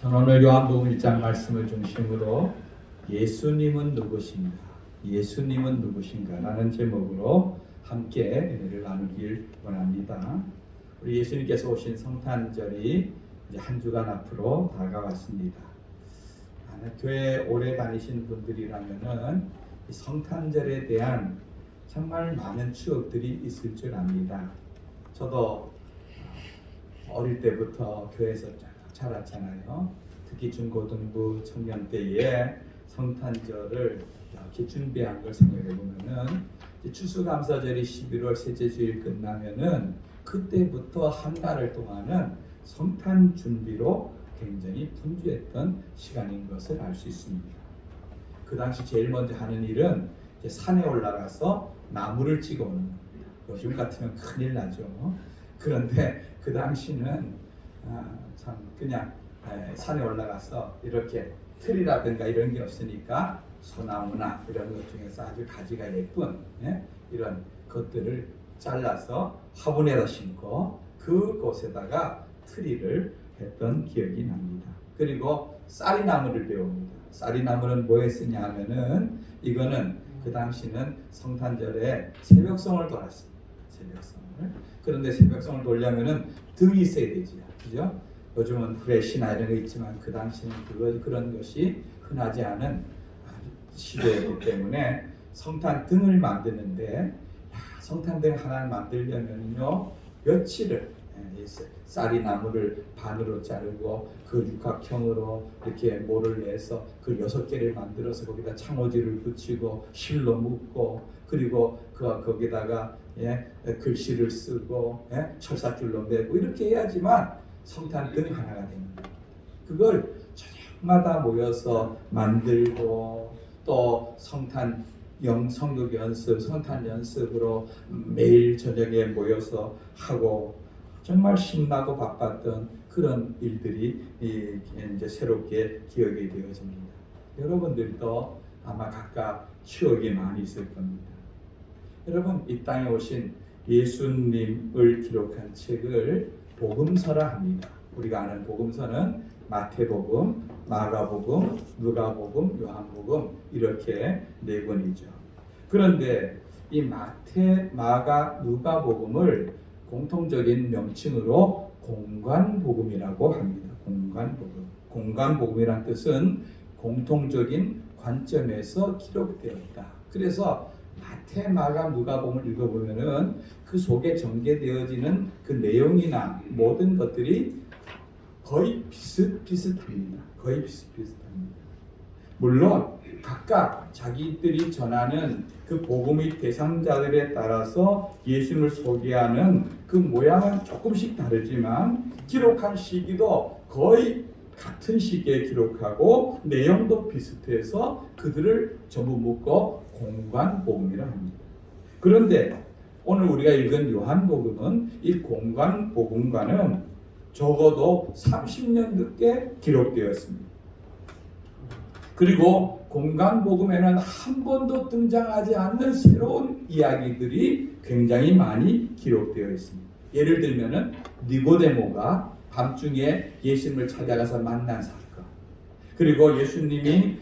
저는 오늘 요한복음 1장 말씀을 중심으로 예수님은 누구신가? 예수님은 누구신가? 라는 제목으로 함께 은혜를 나누길 원합니다. 우리 예수님께서 오신 성탄절이 이제 한 주간 앞으로 다가왔습니다. 교회 오래 다니신 분들이라면은 성탄절에 대한 정말 많은 추억들이 있을 줄 압니다. 저도 어릴 때부터 교회에서 자랐잖아요. 특히 중고등부 청년 때에 성탄절을 이렇게 준비한 걸 생각해 보면은 추수감사절이 11월 셋째 주일 끝나면은 그때부터 한 달을 동안은 성탄 준비로 굉장히 분주했던 시간인 것을 알 수 있습니다. 그 당시 제일 먼저 하는 일은 이제 산에 올라가서 나무를 찍어 오는 겁니다. 요즘 같으면 큰일 나죠. 그런데 그 당시는 참 그냥 산에 올라가서 이렇게 틀이라든가 이런 게 없으니까 소나무나 이런 것 중에서 아주 가지가 예쁜 이런 것들을 잘라서 화분에다 심고 그곳에다가 트리를 했던 기억이 납니다. 그리고 쌀이나무를 배웁니다. 쌀이나무는 뭐에 쓰냐 하면은 이거는 그 당시는 성탄절에 새벽송을 돌았습니다. 새벽송을. 그런데 새벽송을 돌려면은 등이 있어야 되지요. 그죠? 요즘은 후레쉬나 이런 거 있지만 그 당시는 그런 것이 흔하지 않은 시대이기 때문에 성탄등을 만드는데 성탄등 하나 만들려면요 며칠을 쌀이 나무를 반으로 자르고 그 육각형으로 이렇게 모를 내서 그 6개를 만들어서 거기다 창호지를 붙이고 실로 묶고 그리고 거기다가 글씨를 쓰고 철사줄로 매고 이렇게 해야지만 성탄등 하나가 됩니다. 그걸 저녁마다 모여서 만들고 또 성탄 성극 연습, 성탄 연습으로 매일 저녁에 모여서 하고 정말 신나고 바빴던 그런 일들이 이제 새롭게 기억이 되어집니다. 여러분들도 아마 각각 추억이 많이 있을 겁니다. 여러분 이 땅에 오신 예수님을 기록한 책을 복음서라 합니다. 우리가 아는 복음서는 마태복음, 마가복음, 누가복음, 요한복음 이렇게 4권이죠. 그런데 이 마태, 마가, 누가복음을 공통적인 명칭으로 공관복음이라고 합니다. 공관복음. 공관복음이란 뜻은 공통적인 관점에서 기록되었다. 그래서 마태, 마가, 누가복음을 읽어보면은 그 속에 전개되어지는 그 내용이나 모든 것들이 거의 비슷비슷합니다. 거의 비슷비슷합니다. 물론 각각 자기들이 전하는 그 복음의 대상자들에 따라서 예수님을 소개하는 그 모양은 조금씩 다르지만 기록한 시기도 거의 같은 시기에 기록하고 내용도 비슷해서 그들을 전부 묶어 공관복음이라 합니다. 그런데 오늘 우리가 읽은 요한복음은 이 공관복음과는 적어도 30년 늦게 기록되었습니다. 그리고 공관복음에는 한 번도 등장하지 않는 새로운 이야기들이 굉장히 많이 기록되어 있습니다. 예를 들면은 니고데모가 밤중에 예수님을 찾아가서 만난 사건, 그리고 예수님이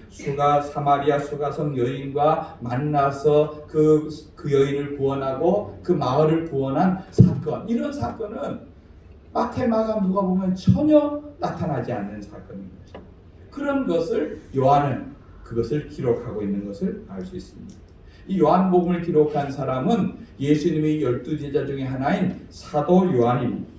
사마리아 수가성 여인과 만나서 그 여인을 구원하고 그 마을을 구원한 사건, 이런 사건은 마태, 마가, 누가복음은 전혀 나타나지 않는 사건입니다. 그런 것을 요한은 그것을 기록하고 있는 것을 알 수 있습니다. 이 요한복음을 기록한 사람은 예수님의 12제자 중에 하나인 사도 요한입니다.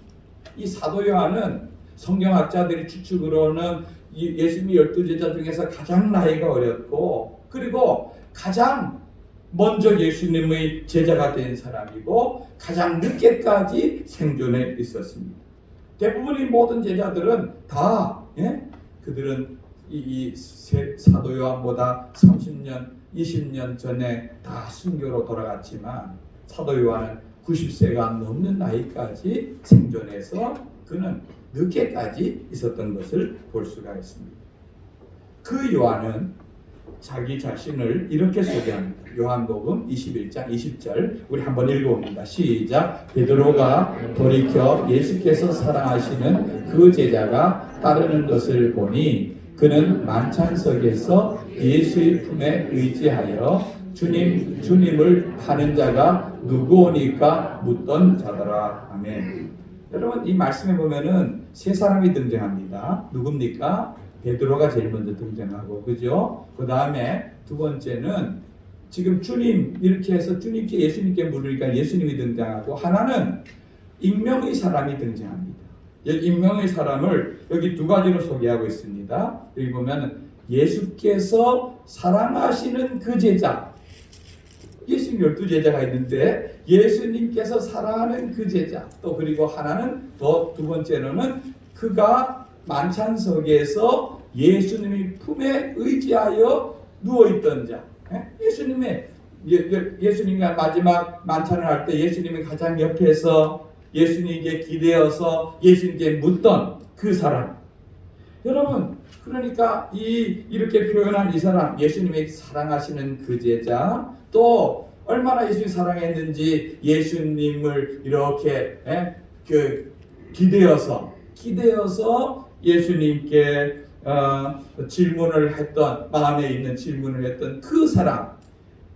이 사도 요한은 성경학자들이 추측으로는 예수님의 12제자 중에서 가장 나이가 어렸고 그리고 가장 먼저 예수님의 제자가 된 사람이고 가장 늦게까지 생존해 있었습니다. 대부분의 모든 제자들은 다 그들은 이 사도 요한보다 30년, 20년 전에 다 순교로 돌아갔지만 사도 요한은 90세가 넘는 나이까지 생존해서 그는 늦게까지 있었던 것을 볼 수가 있습니다. 그 요한은 자기 자신을 이렇게 소개합니다. 요한복음 21장 20절 우리 한번 읽어봅니다. 시작. 베드로가 돌이켜 예수께서 사랑하시는 그 제자가 따르는 것을 보니 그는 만찬석에서 예수의 품에 의지하여 주님을 파는 자가 누구오니까 묻던 자더라. 아멘. 여러분 이 말씀에 보면은 세 사람이 등장합니다. 누굽니까? 베드로가 제일 먼저 등장하고, 그죠? 그 다음에 두 번째는 지금 주님 이렇게 해서 주님께 예수님께 물으니까 예수님이 등장하고, 하나는 익명의 사람이 등장합니다. 익명의 사람을 여기 두 가지로 소개하고 있습니다. 여기 보면 예수께서 사랑하시는 그 제자, 예수님 12제자가 있는데 예수님께서 사랑하는 그 제자, 또 그리고 하나는 더 두 번째로는 그가 만찬석에서 예수님의 품에 의지하여 누워있던 자. 예수님이 마지막 만찬을 할 때 예수님이 가장 옆에서 예수님께 기대어서 예수님께 묻던 그 사람. 여러분, 그러니까 이렇게 표현한 이 사람, 예수님이 사랑하시는 그 제자, 또 얼마나 예수님이 사랑했는지 예수님을 이렇게 기대어서 예수님께 질문을 했던, 마음에 있는 질문을 했던 그 사람.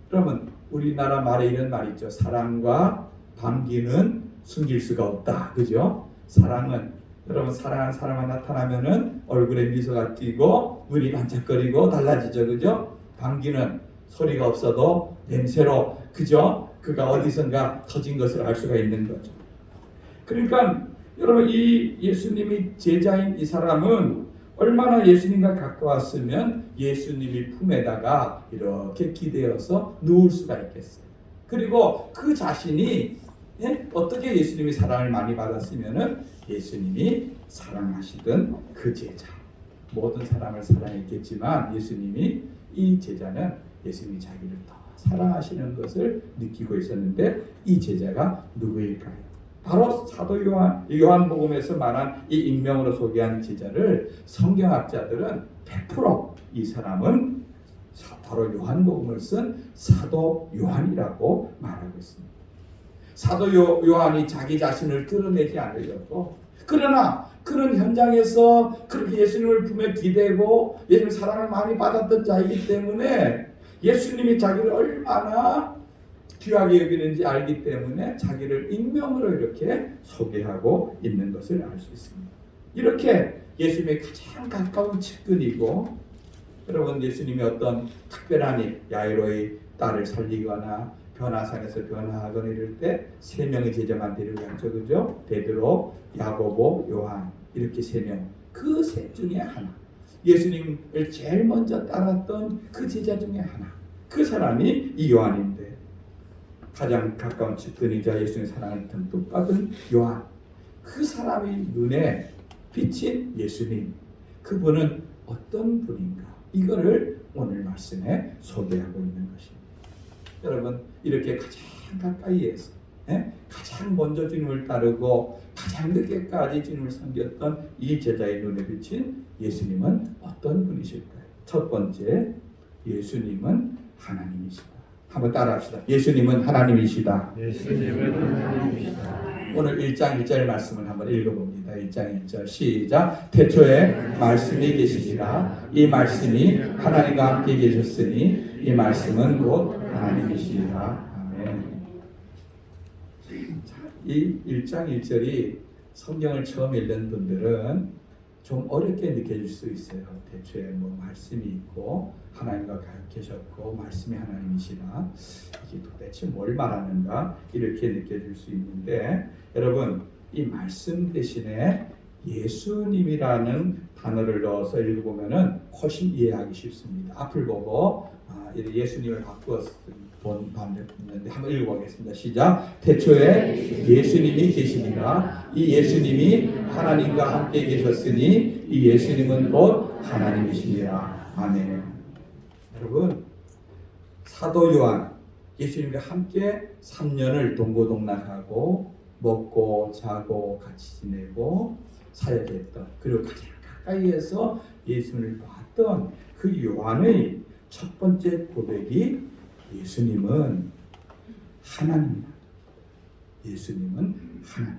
그러면 우리나라 말에 이런 말이 있죠. 사랑과 반기는 숨길 수가 없다. 그죠? 사랑은, 여러분 사랑하는 사람만 나타나면은 얼굴에 미소가 띄고 눈이 반짝거리고 달라지죠. 그죠? 반기는 소리가 없어도 냄새로, 그죠? 그가 어디선가 터진 것을 알 수가 있는 거죠. 그러니까 여러분 이 예수님이 제자인 이 사람은 얼마나 예수님과 가까웠으면 예수님의 품에다가 이렇게 기대어서 누울 수가 있겠어요. 그리고 그 자신이 어떻게 예수님이 사랑을 많이 받았으면은 예수님이 사랑하시던 그 제자, 모든 사람을 사랑했겠지만 예수님이 이 제자는 예수님이 자기를 더 사랑하시는 것을 느끼고 있었는데 이 제자가 누구일까요? 바로 사도 요한복음에서 말한 이 익명으로 소개한 제자를 성경학자들은 100% 이 사람은 바로 요한복음을 쓴 사도 요한이라고 말하고 있습니다. 사도 요한이 자기 자신을 드러내지 않으려고, 그러나 그런 현장에서 그렇게 예수님을 품에 기대고 예수님 사랑을 많이 받았던 자이기 때문에 예수님이 자기를 얼마나 귀하게 여기는지 알기 때문에 자기를 익명으로 이렇게 소개하고 있는 것을 알 수 있습니다. 이렇게 예수님의 가장 가까운 측근이고, 여러분 예수님이 어떤 특별한 일, 야이로의 딸을 살리거나 변화산에서 변화하거나 이럴 때 세 명의 제자만 데려갔죠. 그죠? 베드로, 야고보, 요한, 이렇게 세 명. 그 셋 중에 하나. 예수님을 제일 먼저 따랐던 그 제자 중에 하나. 그 사람이 이 요한인데, 가장 가까운 측근이자 예수님의 사랑을 듬뿍 받은 요한, 그 사람의 눈에 비친 예수님, 그분은 어떤 분인가, 이거를 오늘 말씀에 소개하고 있는 것입니다. 여러분 이렇게 가장 가까이에서 가장 먼저 주님을 따르고 가장 늦게까지 주님을 섬겼던 이 제자의 눈에 비친 예수님은 어떤 분이실까요? 첫 번째, 예수님은 하나님이시다. 한번 따라합시다. 예수님은 하나님이시다. 예수님은 하나님이시다. 오늘 1장 1절 말씀을 한번 읽어봅니다. 1장 1절 시작. 태초에 말씀이 계시니라. 이 말씀이 하나님과 함께 계셨으니 이 말씀은 곧 하나님이시니라. 아멘. 이 1장 1절이 성경을 처음 읽는 분들은 좀 어렵게 느껴질 수 있어요. 대체 말씀이 있고 하나님과 계셨고 말씀이 하나님이시라, 이게 도대체 뭘 말하는가 이렇게 느껴질 수 있는데, 여러분 이 말씀 대신에 예수님이라는 단어를 넣어서 읽어보면은 훨씬 이해하기 쉽습니다. 앞을 보고 예수님을 바꾸어서 본 반대인데 한번 읽어보겠습니다. 시작. 태초에 예수님이 계시니라. 이 예수님이 하나님과 함께 계셨으니 이 예수님은 곧 하나님이시니라. 아멘. 여러분 사도 요한, 예수님과 함께 3년을 동고동락하고 먹고 자고 같이 지내고 사역했던, 그리고 가장 가까이에서 예수님을 봤던 그 요한의 첫 번째 고백이 예수님은 하나님이다. 예수님은 하나님.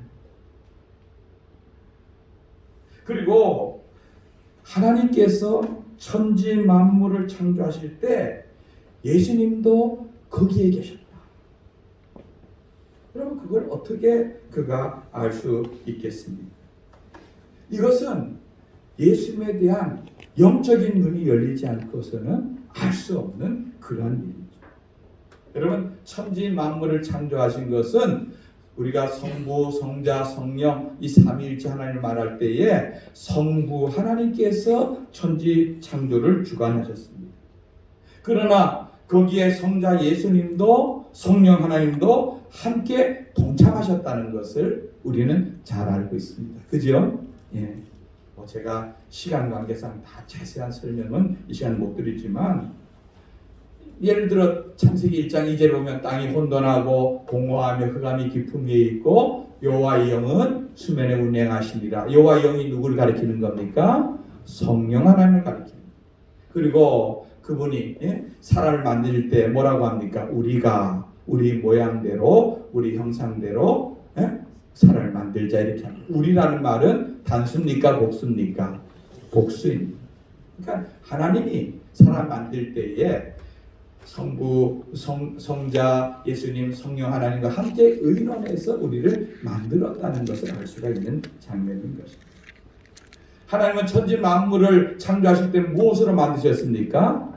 그리고 하나님께서 천지 만물을 창조하실 때 예수님도 거기에 계셨다. 그러면 그걸 어떻게 그가 알 수 있겠습니까? 이것은 예수님에 대한 영적인 눈이 열리지 않고서는 알 수 없는 그런 일이죠. 여러분, 천지 만물을 창조하신 것은 우리가 성부, 성자, 성령 이 삼위일체 하나님을 말할 때에 성부 하나님께서 천지 창조를 주관하셨습니다. 그러나 거기에 성자 예수님도 성령 하나님도 함께 동참하셨다는 것을 우리는 잘 알고 있습니다. 그죠? 예. 제가 시간 관계상 다 자세한 설명은 이 시간 못 드리지만 예를 들어 창세기 1장 2절에 보면 땅이 혼돈하고 공허하며 흑암이 깊음 위에 있고 여호와의 영은 수면에 운행하시니라. 여호와의 영이 누구를 가리키는 겁니까? 성령 하나님을 가리킵니다. 그리고 그분이 사람을 만들 때 뭐라고 합니까? 우리가 우리 모양대로 우리 형상대로 사람을 만들자 이렇게 합니다. 우리라는 말은 단수입니까? 복수입니까? 복수입니다. 그러니까 하나님이 사람 만들 때에 성부, 성자, 예수님, 성령 하나님과 함께 의논해서 우리를 만들었다는 것을 알 수가 있는 장면인 것입니다. 하나님은 천지 만물을 창조하실 때 무엇으로 만드셨습니까?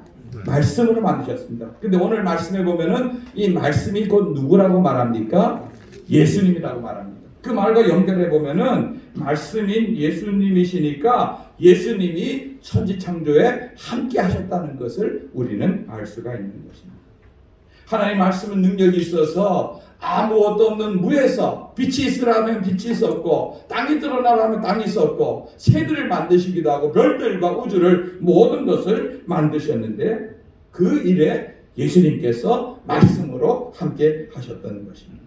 말씀으로 만드셨습니다. 근데 오늘 말씀에 보면은 이 말씀이 곧 누구라고 말합니까? 예수님이라고 말합니다. 그 말과 연결해 보면은 말씀인 예수님이시니까 예수님이 천지 창조에 함께 하셨다는 것을 우리는 알 수가 있는 것입니다. 하나님 말씀은 능력이 있어서 아무것도 없는 무에서 빛이 있으라 하면 빛이 있었고 땅이 드러나라 하면 땅이 있었고 새들을 만드시기도 하고 별들과 우주를 모든 것을 만드셨는데 그 일에 예수님께서 말씀으로 함께 하셨던 것입니다.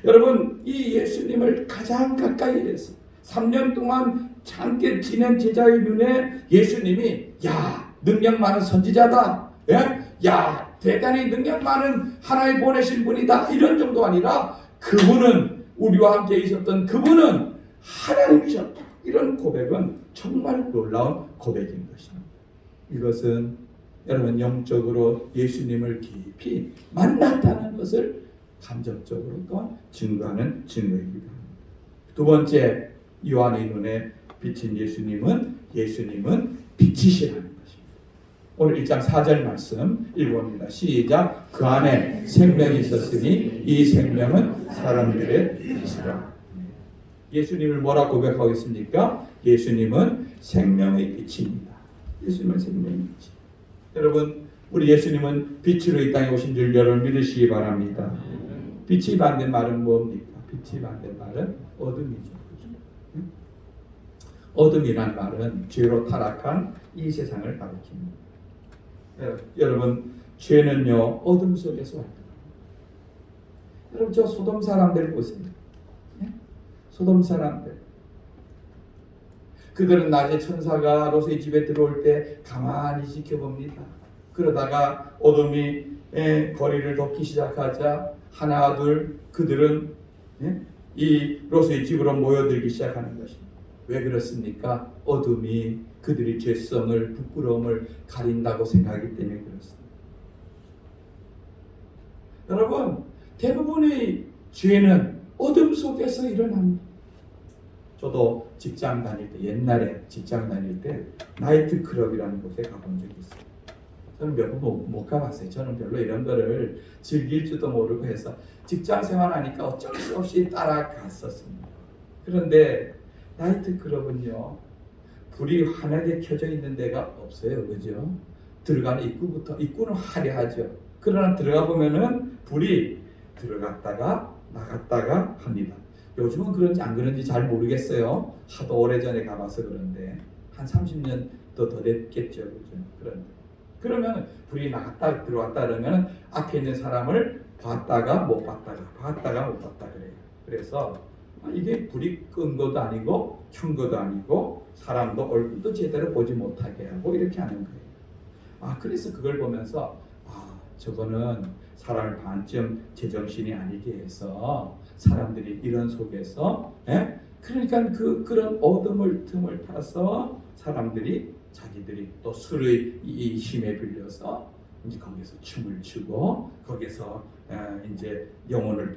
여러분, 이 예수님을 가장 가까이 해서 3년 동안 함께 지낸 제자의 눈에 예수님이 야 능력 많은 선지자다, 야 대단히 능력 많은 하나님 보내신 분이다 이런 정도 아니라 그분은 우리와 함께 있었던 그분은 하나님이셨다. 이런 고백은 정말 놀라운 고백인 것입니다. 이것은 여러분 영적으로 예수님을 깊이 만났다는 것을 감정적으로 또한 증거하는 증거입니다. 두 번째, 요한의 눈에 비친 예수님은 빛이시라는 것입니다. 오늘 1장 4절 말씀 읽어봅니다. 시작. 그 안에 생명이 있었으니 이 생명은 사람들의 빛이라. 예수님을 뭐라 고백하고 있습니까? 예수님은 생명의 빛입니다. 예수님은 생명의 빛. 여러분, 우리 예수님은 빛으로 이 땅에 오신 줄 여러분 믿으시기 바랍니다. 빛이 반대말은 뭡니까? 빛이 반대말은 어둠이죠. 어둠이란 말은 죄로 타락한 이 세상을 가리킵니다. 여러분, 죄는요 어둠 속에서 왔다. 여러분, 저 소돔 사람들 보세요. 소돔 사람들. 그들은 낮에 천사가 롯의 집에 들어올 때 가만히 지켜봅니다. 그러다가 어둠이 거리를 덮기 시작하자 하나 둘 그들은 이 롯의 집으로 모여들기 시작하는 것입니다. 왜 그렇습니까? 어둠이 그들의 죄성을 부끄러움을 가린다고 생각하기 때문에 그렇습니다. 여러분, 대부분의 죄는 어둠 속에서 일어납니다. 저도 직장 다닐 때, 옛날에 직장 다닐 때 나이트클럽이라는 곳에 가본 적이 있어요. 저는 몇 번 못 가봤어요. 저는 별로 이런 거를 즐길 줄도 모르고 해서 직장 생활하니까 어쩔 수 없이 따라갔었습니다. 그런데 나이트클럽은요 불이 환하게 켜져 있는 데가 없어요. 그죠? 들어가는 입구는 화려하죠. 그러나 들어가 보면은 불이 들어갔다가 나갔다가 합니다. 요즘은 그런지 안 그런지 잘 모르겠어요. 하도 오래전에 가봐서 그런데 한 30년 더 됐겠죠. 그죠? 그러면 불이 나갔다 들어왔다 그러면 앞에 있는 사람을 봤다가 못 봤다 그래요. 그래서 이게 불이 끈 것도 아니고 켠 것도 아니고 사람도 얼굴도 제대로 보지 못하게 하고 이렇게 하는 거예요. 그래서 그걸 보면서 저거는 사람을 반쯤 제정신이 아니게 해서 사람들이 이런 속에서 그러니까 그런 어둠을 틈을 타서 사람들이 자기들이 또 술의 이 힘에 빌려서 이제 거기서 춤을 추고 거기서 이제 영혼을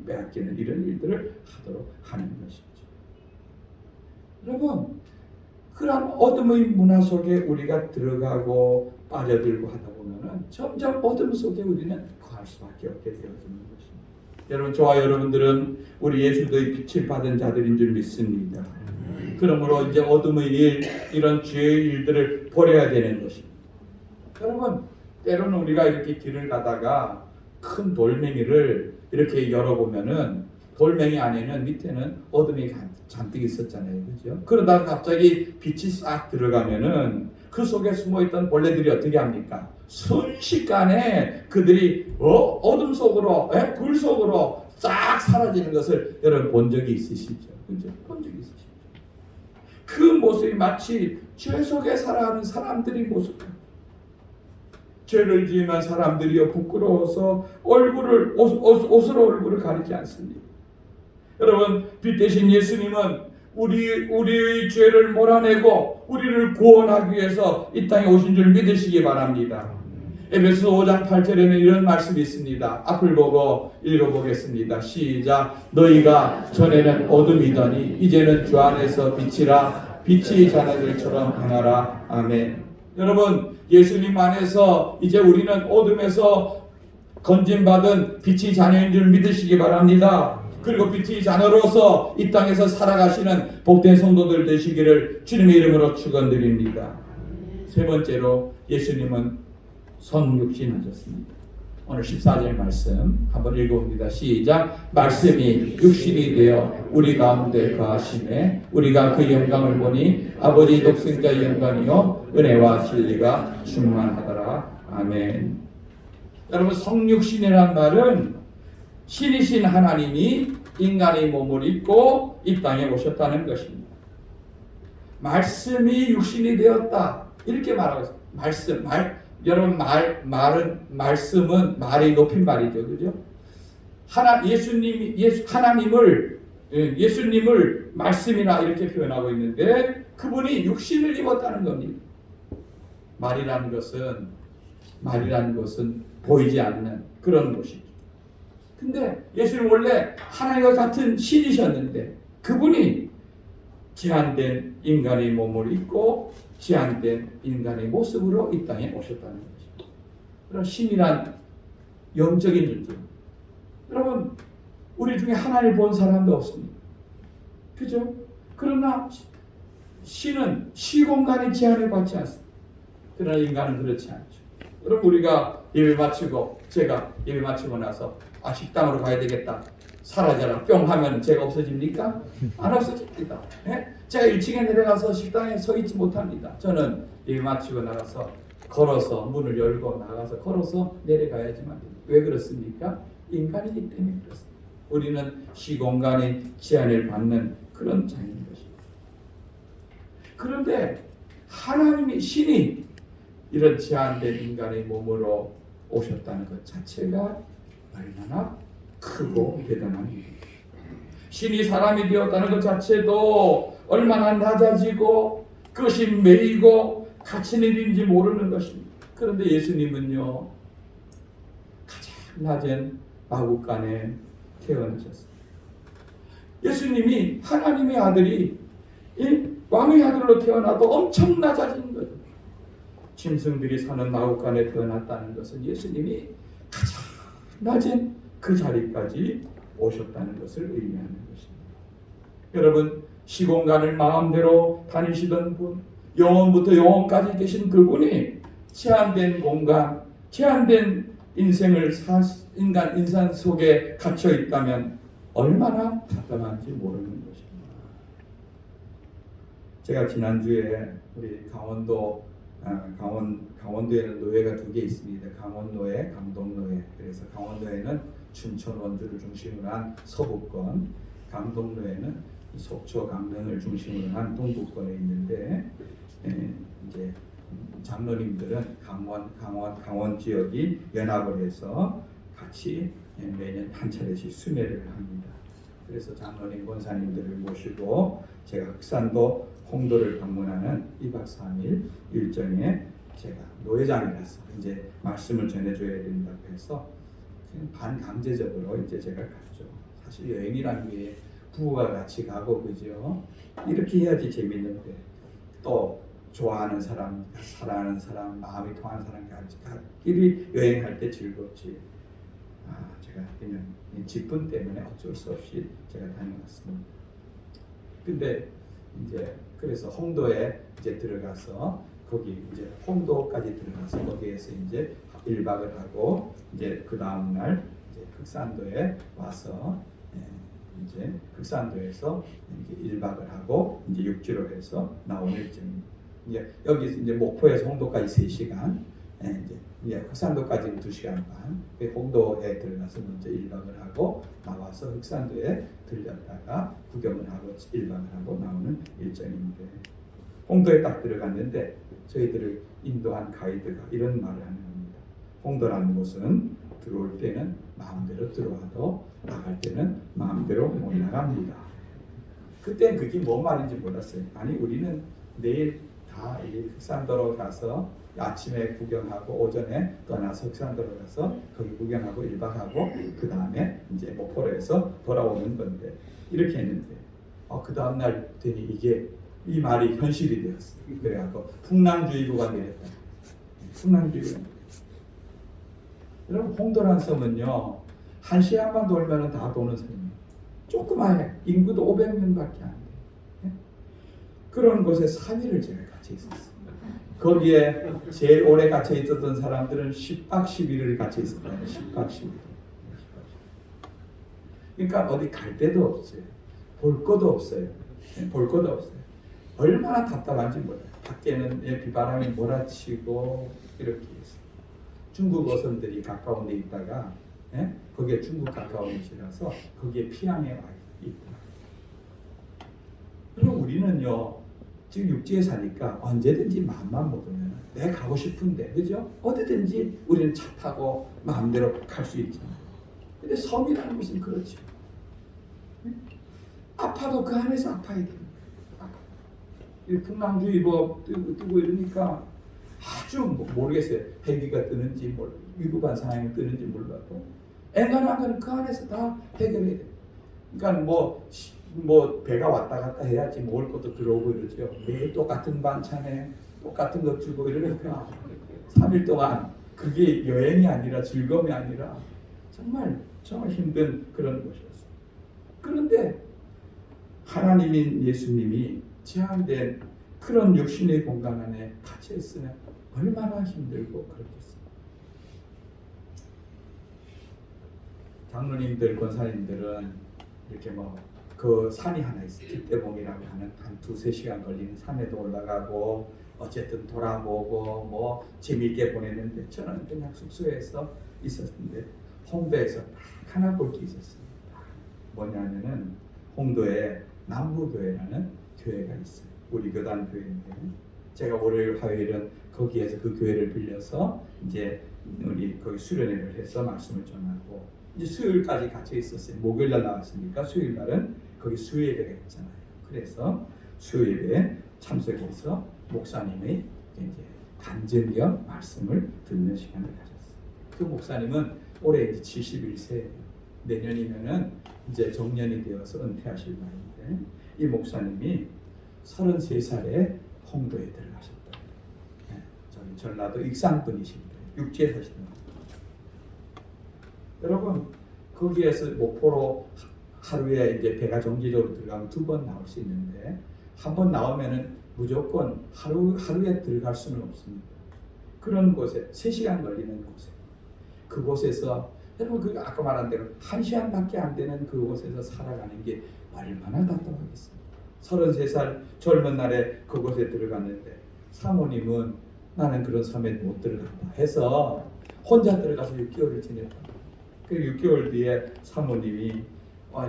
빼앗기는 이런 일들을 하도록 하는 것이죠. 여러분, 그런 어둠의 문화 속에 우리가 들어가고 빠져들고 하다 보면은 점점 어둠 속에 우리는 거할 수밖에 없게 되어지는 것입니다. 여러분, 저와 여러분들은 우리 예수도의 빛을 받은 자들인 줄 믿습니다. 그러므로 이제 어둠의 일, 이런 죄의 일들을 버려야 되는 것입니다. 여러분, 때로는 우리가 이렇게 길을 가다가 큰 돌멩이를 이렇게 열어보면은 돌멩이 안에는 밑에는 어둠이 잔뜩 있었잖아요, 그죠? 그러다가 갑자기 빛이 싹 들어가면은 그 속에 숨어있던 벌레들이 어떻게 합니까? 순식간에 그들이 어둠 속으로, 불 속으로 싹 사라지는 것을 여러분 본 적이 있으시죠? 그죠? 본 적이 있으시죠? 그 모습이 마치 죄 속에 살아가는 사람들의 모습입니다. 죄를 지으면 사람들이요 부끄러워서 옷으로 얼굴을 가리지 않습니다. 여러분, 빛 대신 예수님은 우리의 죄를 몰아내고 우리를 구원하기 위해서 이 땅에 오신 줄 믿으시기 바랍니다. 에베소 5장 8절에는 이런 말씀이 있습니다. 앞을 보고 읽어보겠습니다. 시작. 너희가 전에는 어둠이더니 이제는 주 안에서 빛이라. 빛이 자녀들처럼 행하라. 아멘. 여러분, 예수님 안에서 이제 우리는 어둠에서 건진받은 빛이 자녀인 줄 믿으시기 바랍니다. 그리고 빛이 자녀로서 이 땅에서 살아가시는 복된 성도들 되시기를 주님의 이름으로 축원드립니다. 세 번째로 예수님은 성육신 하셨습니다. 오늘 14절 말씀 한번 읽어봅니다. 시작. 말씀이 육신이 되어 우리 가운데 거하시매 우리가 그 영광을 보니 아버지 독생자의 영광이요 은혜와 진리가 충만하더라. 아멘. 여러분, 성육신이라는 말은 신이신 하나님이 인간의 몸을 입고 이 땅에 오셨다는 것입니다. 말씀이 육신이 되었다 이렇게 말하고 있습니다. 여러분, 말씀은 말의 높임말이죠, 그죠? 예수님을 말씀이나 이렇게 표현하고 있는데 그분이 육신을 입었다는 겁니다. 말이라는 것은 보이지 않는 그런 것이죠. 근데 예수는 원래 하나님과 같은 신이셨는데 그분이 제한된 인간의 몸을 입고 제한된 인간의 모습으로 이 땅에 오셨다는 것입니다. 그런 신이란 영적인 존재입니다. 여러분, 우리 중에 하나님을 본 사람도 없습니다. 그죠? 그러나 신은 시공간의 제한을 받지 않습니다. 그러나 인간은 그렇지 않죠. 여러분, 우리가 예배 마치고 제가 예배 마치고 나서 식당으로 가야 되겠다. 사라져라 뿅 하면 제가 없어집니까? 안 없어집니다. 제가 1층에 내려가서 식당에 서 있지 못합니다. 저는 예배 마치고 나가서 걸어서 문을 열고 나가서 걸어서 내려가야지만 됩니다. 왜 그렇습니까? 인간이기 때문에 그렇습니다. 우리는 시공간의 제한을 받는 그런 자인 것입니다. 그런데 하나님이 신이 이런 제한된 인간의 몸으로 오셨다는 것 자체가 얼마나 크고 대단한 일입니다. 신이 사람이 되었다는 것 자체도 얼마나 낮아지고 그것이 매이고 가치 일인지 모르는 것입니다. 그런데 예수님은요 가장 낮은 마구간에 태어나셨습니다. 예수님이 하나님의 아들이 왕의 아들로 태어나도 엄청 낮아진 거죠. 짐승들이 사는 마구간에 태어났다는 것은 예수님이 가장 낮은 그 자리까지 오셨다는 것을 의미하는 것입니다. 여러분, 시공간을 마음대로 다니시던 분, 영원부터 영원까지 계신 그분이 제한된 공간, 제한된 인생을 인산 속에 갇혀 있다면 얼마나 답답한지 모르는 것입니다. 제가 지난주에 우리 강원도에는 노예가 2개 있습니다. 강원노예, 강동노예. 그래서 강원도에는 춘천, 원주를 중심으로 한 서부권, 강동노예는 속초, 강릉을 중심으로 한 동부권에 있는데 이제 장로님들은 강원 지역이 연합을 해서 같이 매년 한 차례씩 순회를 합니다. 그래서 장로님 권사님들을 모시고 제가 흑산도 홍도를 방문하는 2박 3일 일정에 제가 노회장이라서 이제 말씀을 전해줘야 된다고 해서 반강제적으로 이제 제가 갔죠. 사실 여행이라는 게 부부가 같이 가고 그죠? 이렇게 해야지 재밌는데 또 좋아하는 사람, 사랑하는 사람, 마음이 통하는 사람끼리 여행할 때 즐겁지. 제가 그냥 직분 때문에 어쩔 수 없이 제가 다녀왔습니다. 근데 이제 그래서 홍도에 이제 들어가서 거기 이제 홍도까지 들어가서 거기에서 이제 1박을 하고 이제 그 다음 날 이제 흑산도에 와서 이제 흑산도에서 이제 1박을 하고 이제 육지로 해서 나오는 일정입니다. 이제 여기 이제 목포에서 홍도까지 3시간, 이제 흑산도까지는 2시간 반. 홍도에 들어가서 먼저 1박을 하고 나와서 흑산도에 들렸다가 구경을 하고 1박을 하고 나오는 일정인데 홍도에 딱 들어갔는데 저희들을 인도한 가이드가 이런 말을 하는 겁니다. 홍도라는 곳은 들어올 때는 마음대로 들어와도 나갈 때는 마음대로 못 나갑니다. 그때 그게 뭔 말인지 몰랐어요. 아니 우리는 내일 다 이 흑산도로 가서 아침에 구경하고 오전에 떠나서 흑산도로 가서 거기 구경하고 1박하고 그 다음에 이제 목포로 해서 돌아오는 건데 이렇게 했는데 그 다음 날 되니 이게 이 말이 현실이 되었어요. 그래갖고 풍랑주의보가 내렸다. 풍랑주의보. 여러분 홍도란 섬은요 1시간만 돌면 다 도는 섬이에요. 조그마해. 인구도 500명밖에 안 돼요. 그런 곳에 3일을 제가 같이 있었어요. 거기에 제일 오래 갇혀 있었던 사람들은 10박 11일을 갇혀 있었어요. 10박 11일. 그러니까 어디 갈 데도 없어요. 볼 것도 없어요. 볼 것도 없어요. 얼마나 답답한지 몰라요. 밖에는 비바람이 몰아치고 이렇게 있어요. 중국 어선들이 가까운 데 있다가 거기에 중국 가까운 곳이라서 거기에 피항에 와 있다. 그리고 우리는요 지금 육지에 사니까 언제든지 마음만 먹으면 내가 가고 싶은데 그죠? 어디든지 우리는 차 타고 마음대로 갈 수 있잖아요. 근데 섬이라는 것은 그렇죠. 아파도 그 안에서 아파야 됩니다. 이 풍랑주의보 뜨고 이러니까 아주 모르겠어요. 헬기가 뜨는지 위급한 상황이 뜨는지 몰라도 엔간한 거는 그 안에서 다 해결해야 돼요. 그러니까 뭐 배가 왔다 갔다 해야지 먹을 것도 들어오고 이러죠. 매일 똑같은 반찬에 똑같은 것 주고 이러니까 3일 동안 그게 여행이 아니라 즐거움이 아니라 정말 힘든 그런 것이었어요. 그런데 하나님인 예수님이 제한된 그런 육신의 공간 안에 갇혀 있으면 얼마나 힘들고 그렇겠어요. 장로님들, 권사님들은 이렇게 그 산이 하나 있어요. 깃대봉이라고 하는 한 2-3시간 걸리는 산에도 올라가고 어쨌든 돌아보고 재미있게 보내는데 저는 그냥 숙소에서 있었는데 홍도에서 딱 하나 볼 게 있었어요. 뭐냐면은 홍도에 남부교회라는 교회가 있어요. 우리 교단 교회인데 제가 월요일 화요일은 거기에서 그 교회를 빌려서 이제 우리 거기 수련회를 해서 말씀을 전하고 이제 수요일까지 갇혀 있었어요. 목요일 날 나왔으니까 수요일 날은 거기 수요예배가 있잖아요. 그래서 수요예배에 참석해서 목사님의 이제 간증이어 말씀을 듣는 시간을 가졌어요. 그 목사님은 올해 이제 71세예요. 내년이면은 이제 정년이 되어서 은퇴하실 날인데 이 목사님이 33살에 홍도에 들어가셨다. 저기 전라도 익산 분이십니다. 육지에 사시는 분. 여러분 거기에서 목포로 하루에 이제 배가 정기적으로 들어가면 2번 나올 수 있는데 한 번 나오면은 무조건 하루에 들어갈 수는 없습니다. 그런 곳에 3시간 걸리는 곳에 그곳에서 여러분 그 아까 말한 대로 1시간밖에 안 되는 그곳에서 살아가는 게 얼마나 답답하겠습니까? 33살 젊은 날에 그곳에 들어갔는데 사모님은 나는 그런 섬에 못 들어간다 해서 혼자 들어가서 6개월을 지냈다. 그 6개월 뒤에 사모님이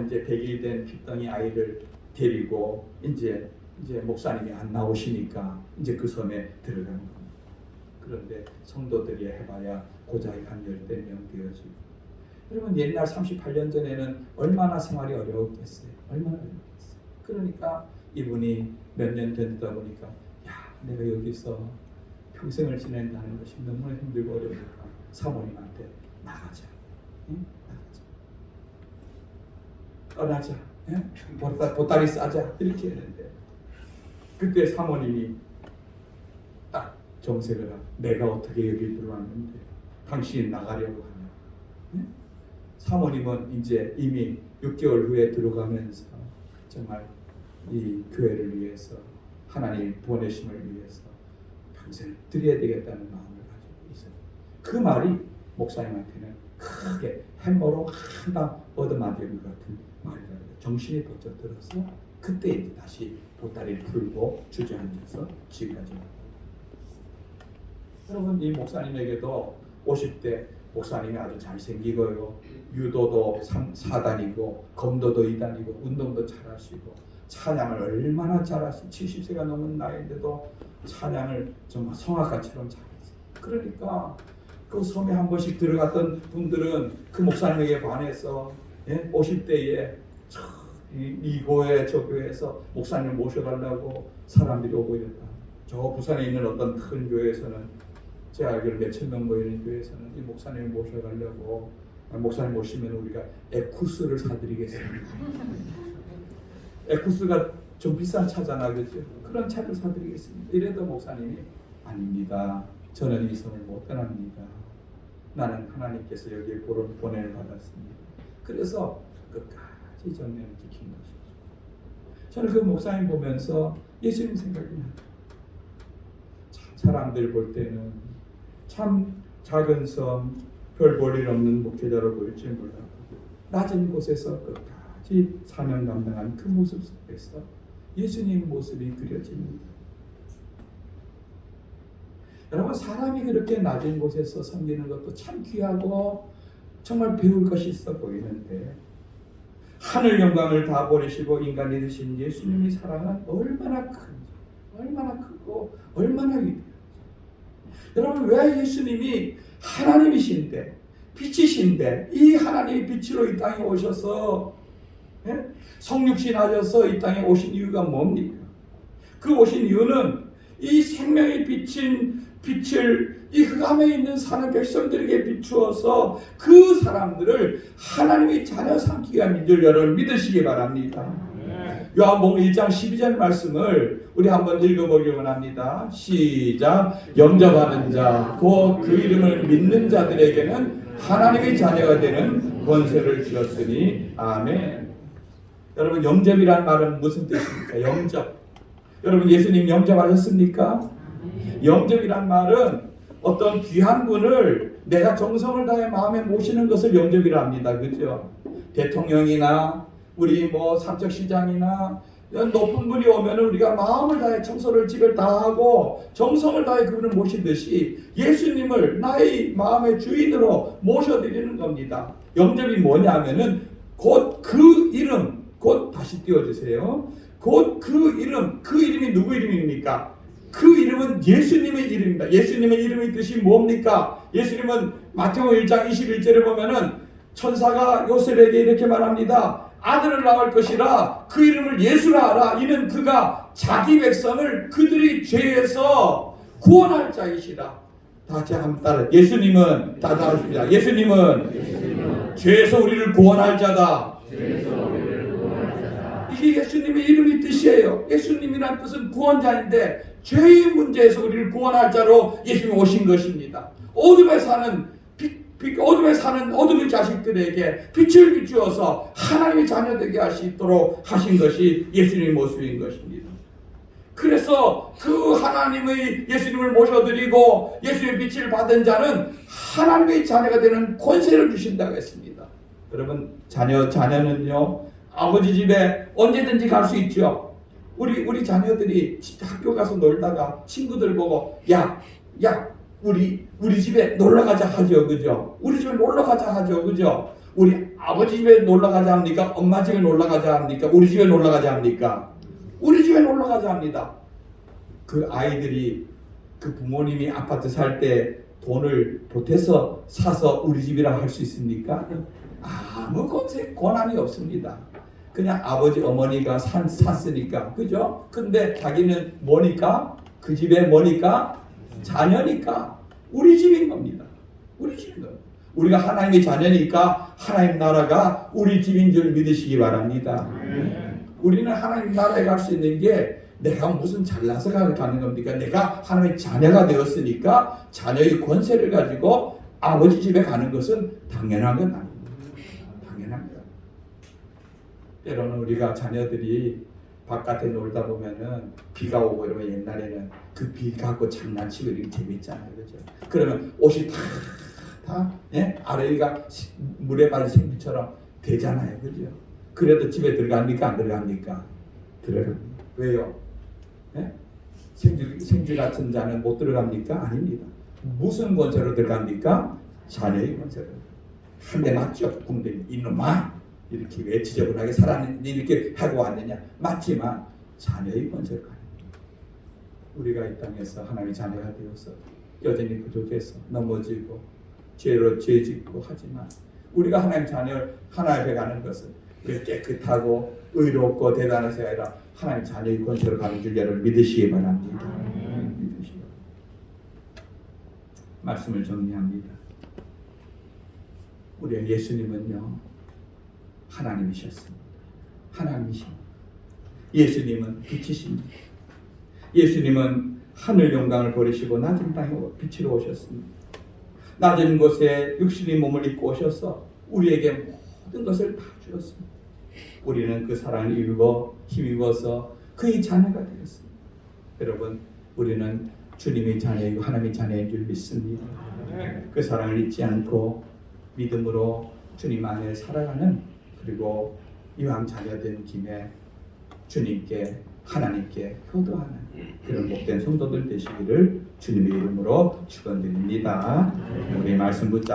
이제 100일 된 핏덩이 아이를 데리고 이제 목사님이 안 나오시니까 이제 그 섬에 들어가는 겁니다. 그런데 성도들이 해봐야 고작 한 10명 되어지고. 여러분 옛날 38년 전에는 얼마나 생활이 어려웠겠어요. 얼마나 어려웠겠어요. 그러니까 이분이 몇 년 견디다 보니까 야 내가 여기서 평생을 지낸다는 것이 너무나 힘들고 어려우니까 사모님한테 나가자. 응? 나가자. 떠나자. 응? 보따리 싸자. 이렇게 했는데 그때 사모님이 딱 정색을 하고 내가 어떻게 여기 들어왔는데 당신이 나가려고 하냐. 응? 사모님은 이제 이미 6개월 후에 들어가면서 정말 이 교회를 위해서 하나님 보내심을 위해서 평생 드려야 되겠다는 마음을 가지고 있어요. 그 말이 목사님한테는 크게 햄버거 한방 얻어맞은 것 같은 말이라고 정신이 번쩍 들어서 그때 이제 다시 보따리를 풀고 주저앉아서 지금까지 왔고. 여러분 이 목사님에게도 50대 목사님이 아주 잘생기고요. 유도도 4단이고 검도도 2단이고 운동도 잘하시고 찬양을 얼마나 잘하시고 70세가 넘은 나이인데도 찬양을 정말 성악가처럼 잘했어요. 그러니까 그 섬에 한 번씩 들어갔던 분들은 그 목사님에게 반해서 50대에 이 교회 저 교회에서 목사님을 모셔가려고 사람들이 오고 이랬다. 저 부산에 있는 어떤 큰 교회에서는 제가 알기로 몇천 명 모이는 교회에서는 이 목사님을 모셔가려고 목사님 모시면 우리가 에쿠스를 사드리겠습니다. 에쿠스가 좀 비싼 차잖아, 그렇죠? 그런 차를 사드리겠습니다. 이래도 목사님이 아닙니다. 저는 이 섬을 못 떠납니다. 나는 하나님께서 여기에 보냄을 받았습니다. 그래서 끝까지 정면을 지킨 것이죠. 저는 그 목사님 보면서 예수님 생각이 나요. 참 사람들 볼 때는 참 작은 섬, 별 볼일 없는 목회자로 보일지 몰라도 낮은 곳에서 끝까지 사명 감당한 그 모습 속에서 예수님 모습이 그려집니다. 여러분 사람이 그렇게 낮은 곳에서 섬기는 것도 참 귀하고 정말 배울 것이 있어 보이는데 하늘 영광을 다 버리시고 인간이 되신 예수님의 사랑은 얼마나 큰지 얼마나 크고 얼마나 위대한지. 여러분 왜 예수님이 하나님이신데 빛이신데 이 하나님의 빛으로 이 땅에 오셔서 성육신 하셔서 이 땅에 오신 이유가 뭡니까? 그 오신 이유는 이 생명의 빛을 이 흑암에 있는 사는 백성들에게 비추어서 그 사람들을 하나님의 자녀 삼기 위한 줄 여러분 믿으시기 바랍니다. 요한복음 1장 12절 말씀을 우리 한번 읽어보기로 합니다. 시작. 영접하는 자, 곧 그 이름을 믿는 자들에게는 하나님의 자녀가 되는 권세를 주었으니 아멘. 여러분 영접이란 말은 무슨 뜻입니까? 영접. 여러분 예수님 영접하셨습니까? 영접이란 말은 어떤 귀한 분을 내가 정성을 다해 마음에 모시는 것을 영접이라 합니다. 그죠? 대통령이나 우리 삼척시장이나 높은 분이 오면 우리가 마음을 다해 청소를 집을 다 하고 정성을 다해 그분을 모시듯이 예수님을 나의 마음의 주인으로 모셔드리는 겁니다. 영접이 뭐냐면은 곧 그 이름, 곧 다시 띄워주세요. 곧 그 이름이 누구 이름입니까? 그 이름은 예수님의 이름입니다. 예수님의 이름의 뜻이 뭡니까? 예수님은 마태복음 1장 21절에 보면은 천사가 요셉에게 이렇게 말합니다. 아들을 낳을 것이라 그 이름을 예수라 하라. 이는 그가 자기 백성을 그들의 죄에서 구원할 자이시라. 다 같이 한번 따라. 예수님은 다 따라하십니다. 예수님은 죄에서 우리를 구원할 자다. 이게 예수님의 이름의 뜻이에요. 예수님이란 뜻은 구원자인데 죄의 문제에서 우리를 구원할 자로 예수님이 오신 것입니다. 어둠에 사는 어둠의 자식들에게 빛을 비추어서 하나님의 자녀 되게 하시도록 하신 것이 예수님의 모습인 것입니다. 그래서 그 하나님의 예수님을 모셔드리고 예수님의 빛을 받은 자는 하나님의 자녀가 되는 권세를 주신다고 했습니다. 여러분 자녀는요 아버지 집에 언제든지 갈 수 있죠. 우리 자녀들이 학교 가서 놀다가 친구들 보고 야 우리 집에 놀러 가자 하죠. 그죠? 우리 집에 놀러 가자 하죠. 그죠? 우리 아버지 집에 놀러 가자 합니까? 엄마 집에 놀러 가자 합니까? 우리 집에 놀러 가자 합니까? 우리 집에 놀러 가자 합니다. 그 아이들이 그 부모님이 아파트 살 때 돈을 보태서 사서 우리 집이라 할 수 있습니까? 아무 권한이 없습니다. 그냥 아버지 어머니가 샀으니까, 그죠? 근데 자기는 뭐니까? 그 집에 뭐니까? 자녀니까 우리 집인 겁니다. 우리 집인 겁니다. 우리가 하나님의 자녀니까 하나님 나라가 우리 집인 줄 믿으시기 바랍니다. 우리는 하나님 나라에 갈 수 있는 게 내가 무슨 잘나서 가는 겁니까? 내가 하나님의 자녀가 되었으니까 자녀의 권세를 가지고 아버지 집에 가는 것은 당연한 건 아닙니다. 당연한 거. 때로는 우리가 자녀들이 바깥에 놀다 보면은 비가 오고 이러면 옛날에는 그 비 갖고 장난치고 이렇게 재밌잖아요, 그죠? 그러면 옷이 다 아래가 물에 빠진 생쥐처럼 되잖아요, 그죠? 그래도 집에 들어갑니까, 안 들어갑니까? 들어갑니다. 왜요? 생쥐 같은 자는 못 들어갑니까? 아닙니다. 무슨 권세로 들어갑니까? 자녀의 권세로. 한 대 맞죠? 궁뎅이 이놈아 이렇게 왜 지저분하게 살았는지 이렇게 하고 왔느냐? 맞지만 자녀의 권세로 가는 거예요. 우리가 이 땅에서 하나님의 자녀가 되어서 여전히 부족해서 넘어지고 죄로 죄짓고 하지만 우리가 하나님 자녀 하나 앞에 가는 것은 우리가 깨끗하고 의롭고 대단해서가 아니라 하나님 자녀의 권세로 가는 줄 여러분 믿으시기 바랍니다. 믿으시기 바랍니다. 말씀을 정리합니다. 우리 예수님은요 하나님이셨습니다. 하나님이십니다. 예수님은 빛이십니다. 예수님은 하늘 영광을 버리시고 낮은 땅에 빛으로 오셨습니다. 낮은 곳에 육신의 몸을 입고 오셔서 우리에게 모든 것을 다 주었습니다. 우리는 그 사랑을 힘입어서 그의 자녀가 되었습니다. 여러분, 우리는 주님의 자녀이고 하나님의 자녀인 줄 믿습니다. 그 사랑을 잊지 않고 믿음으로 주님 안에 살아가는, 그리고 이왕 자녀된 김에 주님께 하나님께 효도하는 그런 복된 성도들 되시기를 주님의 이름으로 축원드립니다. 우리 말씀 붙잡고